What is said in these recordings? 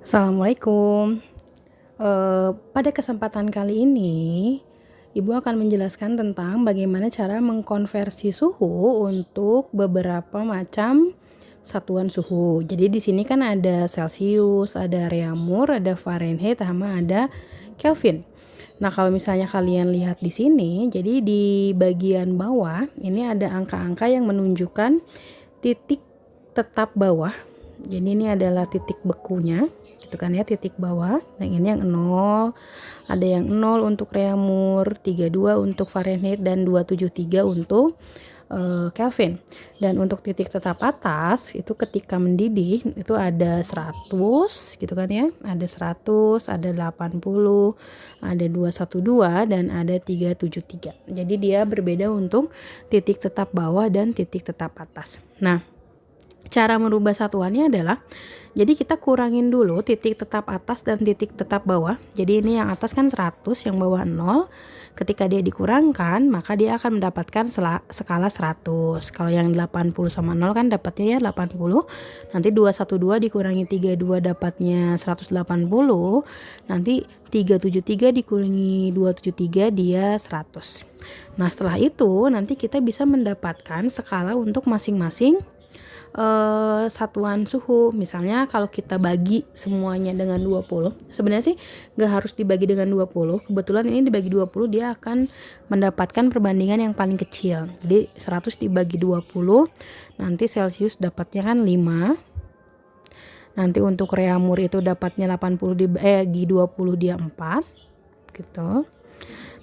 Assalamualaikum. Pada kesempatan kali ini, Ibu akan menjelaskan tentang bagaimana cara mengkonversi suhu untuk beberapa macam satuan suhu. Jadi di sini kan ada Celsius, ada Reaumur, ada Fahrenheit, sama ada Kelvin. Nah, kalau misalnya kalian lihat di sini, jadi di bagian bawah ini ada angka-angka yang menunjukkan titik tetap bawah. Jadi ini adalah titik bekunya, gitu kan ya, titik bawah. Nah, ini yang 0, ada yang 0 untuk Reaumur, 32 untuk Fahrenheit, dan 273 untuk Kelvin. Dan untuk titik tetap atas itu ketika mendidih itu ada 100 gitu kan ya, ada 100, ada 80, ada 212, dan ada 373. Jadi dia berbeda untuk titik tetap bawah dan titik tetap atas. Nah, cara merubah satuannya adalah, jadi kita kurangin dulu titik tetap atas dan titik tetap bawah. Jadi ini yang atas kan 100, yang bawah 0. Ketika dia dikurangkan, maka dia akan mendapatkan skala 100. Kalau yang 80 sama 0 kan dapatnya ya 80. Nanti 212 dikurangi 32 dapatnya 180. Nanti 373 dikurangi 273 dia 100. Nah, setelah itu nanti kita bisa mendapatkan skala untuk masing-masing satuan suhu. Misalnya kalau kita bagi semuanya dengan 20, sebenarnya sih gak harus dibagi dengan 20. Kebetulan ini dibagi 20, dia akan mendapatkan perbandingan yang paling kecil. Jadi 100 dibagi 20, nanti Celsius dapatnya kan 5. Nanti untuk Reaumur itu dapatnya 80 dibagi 20 dia 4 gitu.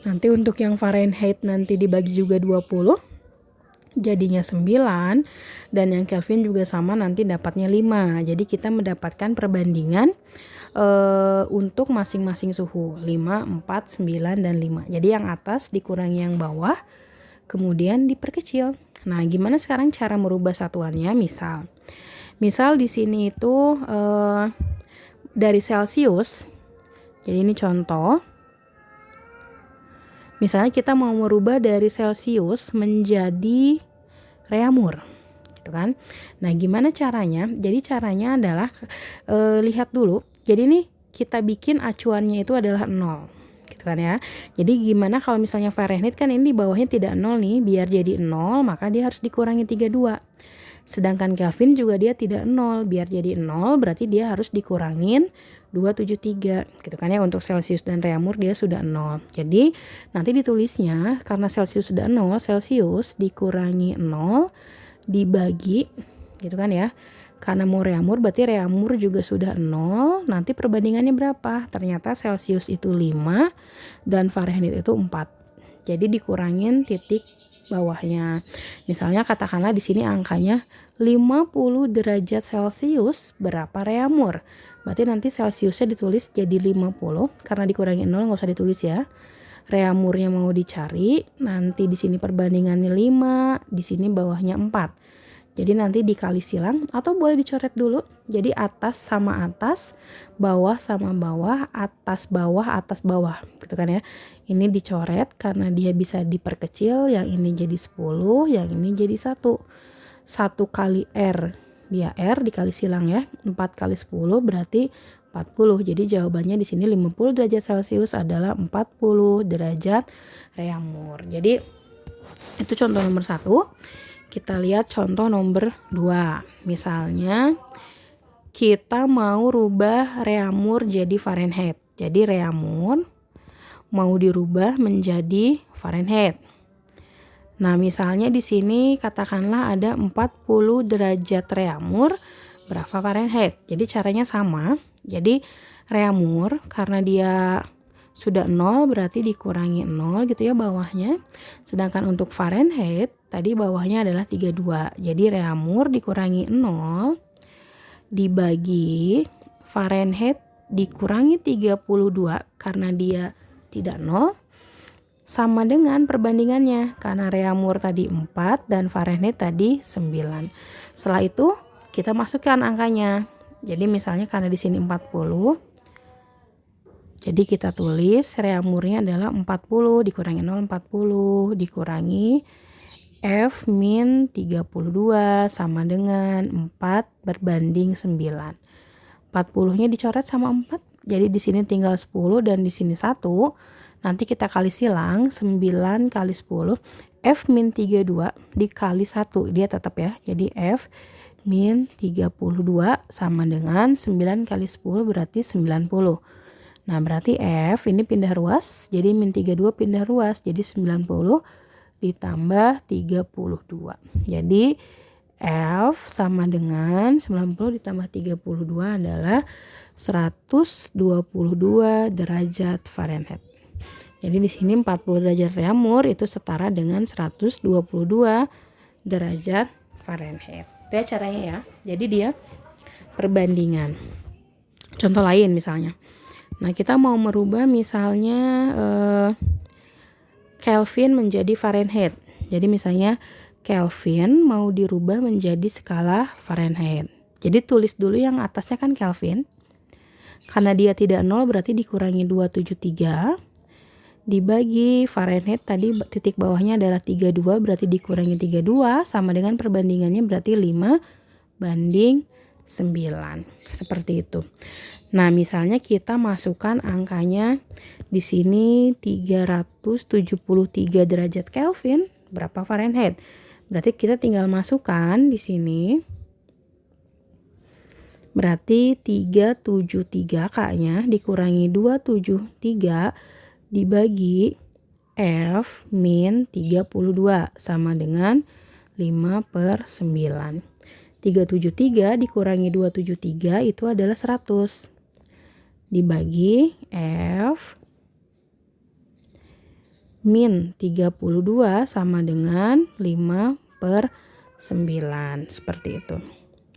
Nanti untuk yang Fahrenheit nanti dibagi juga 20, jadinya 9, dan yang Kelvin juga sama, nanti dapatnya 5. Jadi kita mendapatkan perbandingan untuk masing-masing suhu 5, 4, 9, dan 5. Jadi yang atas dikurangi yang bawah, kemudian diperkecil. Nah, gimana sekarang cara merubah satuannya? Misal di sini itu dari Celsius. Jadi ini contoh. Misalnya kita mau merubah dari Celsius menjadi Reaumur, gitu kan. Nah, gimana caranya? Jadi caranya adalah lihat dulu. Jadi nih kita bikin acuannya itu adalah 0, gitu kan ya. Jadi gimana kalau misalnya Fahrenheit kan ini di bawahnya tidak 0 nih, biar jadi 0 maka dia harus dikurangi 32. Sedangkan Kelvin juga dia tidak 0, biar jadi 0 berarti dia harus dikurangin 273 gitu kan ya. Untuk Celsius dan Reaumur dia sudah 0. Jadi nanti ditulisnya karena Celsius sudah 0, Celsius dikurangi 0 dibagi gitu kan ya. Karena mau Reaumur berarti Reaumur juga sudah 0. Nanti perbandingannya berapa? Ternyata Celsius itu 5 dan Fahrenheit itu 4. Jadi dikurangin titik bawahnya. Misalnya katakanlah di sini angkanya 50 derajat Celsius, berapa Reaumur? Berarti nanti Celsiusnya ditulis jadi 50, karena dikurangi 0 nggak usah ditulis ya. Reaumurnya mau dicari, nanti di sini perbandingannya 5, di sini bawahnya 4. Jadi nanti dikali silang atau boleh dicoret dulu. Jadi atas sama atas, bawah sama bawah, atas bawah gitu kan ya. Ini dicoret karena dia bisa diperkecil, yang ini jadi 10, yang ini jadi 1. 1 kali R, dia R dikali silang ya. 4 kali 10 berarti 40. Jadi jawabannya di sini 50 derajat Celsius adalah 40 derajat Reaumur. Jadi itu contoh nomor 1. Kita lihat contoh nomor 2. Misalnya kita mau rubah Reaumur jadi Fahrenheit. Jadi Reaumur mau dirubah menjadi Fahrenheit. Nah, misalnya di sini katakanlah ada 40 derajat Reaumur, berapa Fahrenheit? Jadi caranya sama. Jadi Reaumur karena dia sudah 0 berarti dikurangi 0 gitu ya bawahnya. Sedangkan untuk Fahrenheit tadi bawahnya adalah 32. Jadi Reaumur dikurangi 0 dibagi Fahrenheit dikurangi 32 karena dia tidak 0 sama dengan perbandingannya, karena Reaumur tadi 4 dan Fahrenheit tadi 9. Setelah itu kita masukkan angkanya. Jadi misalnya karena di sini 40, jadi kita tulis Reaumurnya adalah 40 dikurangi 0, 40 dikurangi F min 32 sama dengan 4 berbanding 9. 40-nya dicoret sama 4. Jadi di sini tinggal 10 dan di sini 1. Nanti kita kali silang 9 kali 10. F min 32 dikali 1. Dia tetap ya. Jadi F min 32 sama dengan 9 kali 10 berarti 90. Nah berarti F ini pindah ruas. Jadi min 32 pindah ruas. Jadi 90 ditambah 32. Jadi F sama dengan 90 ditambah 32 adalah 122 derajat Fahrenheit. Jadi di sini 40 derajat Reaumur itu setara dengan 122 derajat Fahrenheit. Itu ya caranya ya. Jadi dia perbandingan. Contoh lain misalnya. Nah, kita mau merubah misalnya Kelvin menjadi Fahrenheit. Jadi misalnya Kelvin mau dirubah menjadi skala Fahrenheit. Jadi tulis dulu yang atasnya kan Kelvin. Karena dia tidak 0 berarti dikurangi 273. Dibagi Fahrenheit tadi titik bawahnya adalah 32 berarti dikurangi 32 sama dengan perbandingannya berarti 5:9. Seperti itu. Nah, misalnya kita masukkan angkanya di sini 373 derajat Kelvin, berapa Fahrenheit? Berarti kita tinggal masukkan di sini. Berarti 373 K-nya dikurangi 273 dibagi F min 32 sama dengan 5/9. 373 dikurangi 273 itu adalah 100. Dibagi F min 32 sama dengan 5/9. Seperti itu.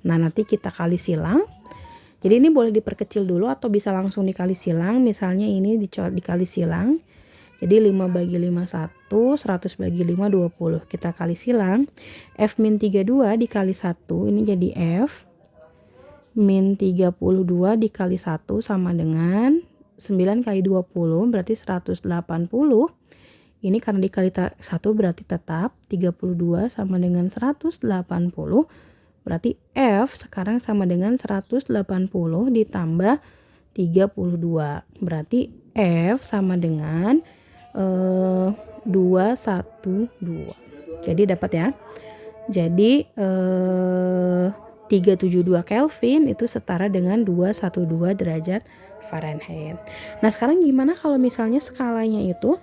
Nah nanti kita kali silang. Jadi ini boleh diperkecil dulu atau bisa langsung dikali silang. Misalnya ini dikali silang. Jadi 5 bagi 5 1, 100 bagi 5 20. Kita kali silang. F min 32 dikali 1 ini jadi F min 32 dikali 1 sama dengan 9 kali 20 berarti 180. Ini karena dikali 1 berarti tetap 32 sama dengan 180. Berarti F sekarang sama dengan 180 ditambah 32. Berarti F sama dengan 212. Jadi dapat ya. Jadi 372 Kelvin itu setara dengan 212 derajat Fahrenheit. Nah sekarang gimana kalau misalnya skalanya itu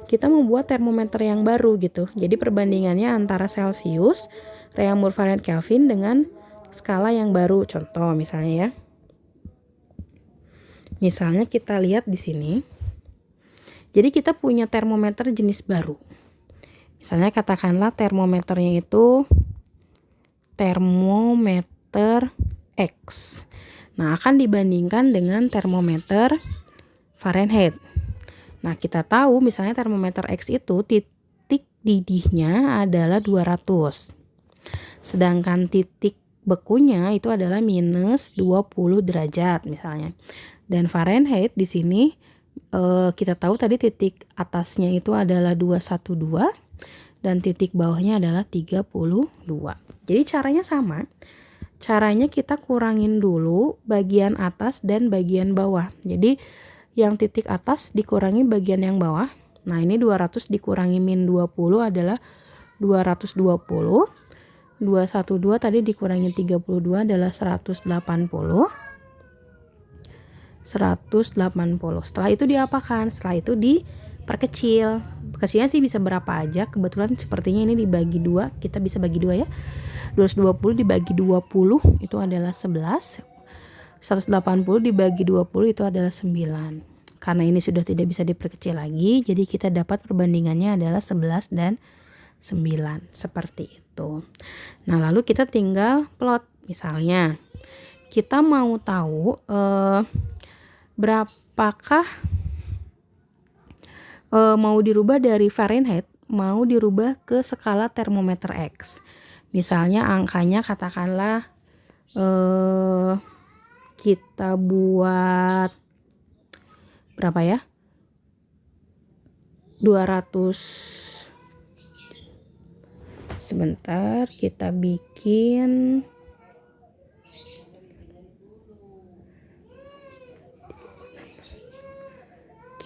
kita membuat termometer yang baru gitu. Jadi perbandingannya antara Celsius, Reaumur, Fahrenheit, Kelvin dengan skala yang baru. Contoh misalnya ya. Misalnya kita lihat di sini. Jadi kita punya termometer jenis baru. Misalnya katakanlah termometernya itu termometer X. Nah, akan dibandingkan dengan termometer Fahrenheit. Nah, kita tahu misalnya termometer X itu titik didihnya adalah 200. Sedangkan titik bekunya itu adalah minus 20 derajat misalnya. Dan Fahrenheit di sini kita tahu tadi titik atasnya itu adalah 212 dan titik bawahnya adalah 32. Jadi caranya sama. Caranya kita kurangin dulu bagian atas dan bagian bawah. Jadi yang titik atas dikurangi bagian yang bawah. Nah, ini 200 dikurangi min 20 adalah 220. 212 tadi dikurangi 32 adalah 180. 180. Setelah itu diapakan? Setelah itu diperkecil. Kecilnya sih bisa berapa aja. Kebetulan sepertinya ini dibagi 2. Kita bisa bagi 2 ya. 220 dibagi 20 itu adalah 11. 180 dibagi 20 itu adalah 9. Karena ini sudah tidak bisa diperkecil lagi, jadi kita dapat perbandingannya adalah 11 dan 9. Seperti itu. Nah, lalu kita tinggal plot. Misalnya, kita mau tahu berapakah mau dirubah dari Fahrenheit, mau dirubah ke skala termometer X. Misalnya angkanya katakanlah kita buat berapa ya? 200. Sebentar, kita bikin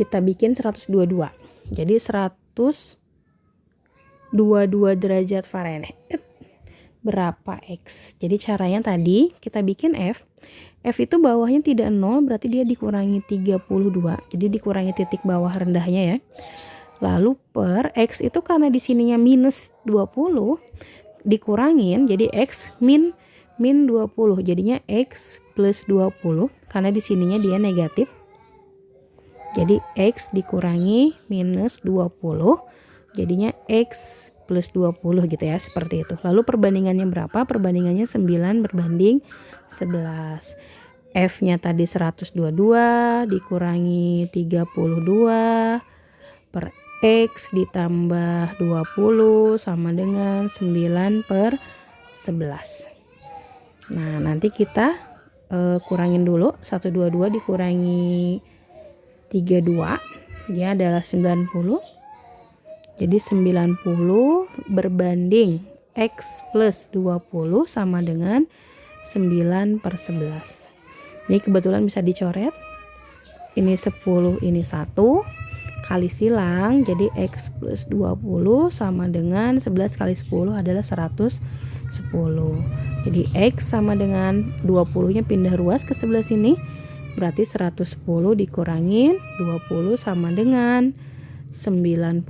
kita bikin 122. Jadi 122 derajat Fahrenheit berapa X? Jadi caranya tadi kita bikin F. F itu bawahnya tidak 0, berarti dia dikurangi 32. Jadi dikurangi titik bawah rendahnya ya. Lalu per X itu karena di sininya minus 20, dikurangin jadi X min 20. Jadinya X plus 20 karena di sininya dia negatif. Jadi X dikurangi minus 20. Jadinya X plus 20 gitu ya, seperti itu. Lalu perbandingannya berapa? Perbandingannya 9 berbanding 11. F-nya tadi 122 dikurangi 32 per X ditambah 20 sama dengan 9/11. Nah, nanti kita kurangin dulu. 122 dikurangi 32, dia adalah 90. Jadi 90 berbanding X plus 20 sama dengan 9/11. Ini kebetulan bisa dicoret. Ini 10, ini 1. Kali silang, jadi X plus 20 sama dengan 11 kali 10 adalah 110. Jadi X sama dengan 20-nya pindah ruas ke sebelah sini. Berarti 110 dikurangin 20 sama dengan 90.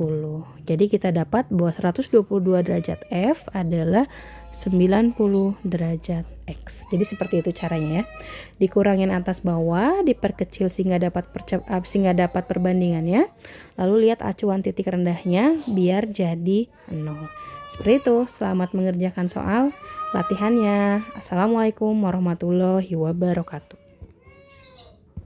Jadi kita dapat bahwa 122 derajat F adalah 90 derajat X. Jadi seperti itu caranya ya. Dikurangin atas bawah, diperkecil sehingga dapat perbandingannya. Lalu lihat acuan titik rendahnya biar jadi 0. Seperti itu. Selamat mengerjakan soal latihannya. Assalamualaikum warahmatullahi wabarakatuh.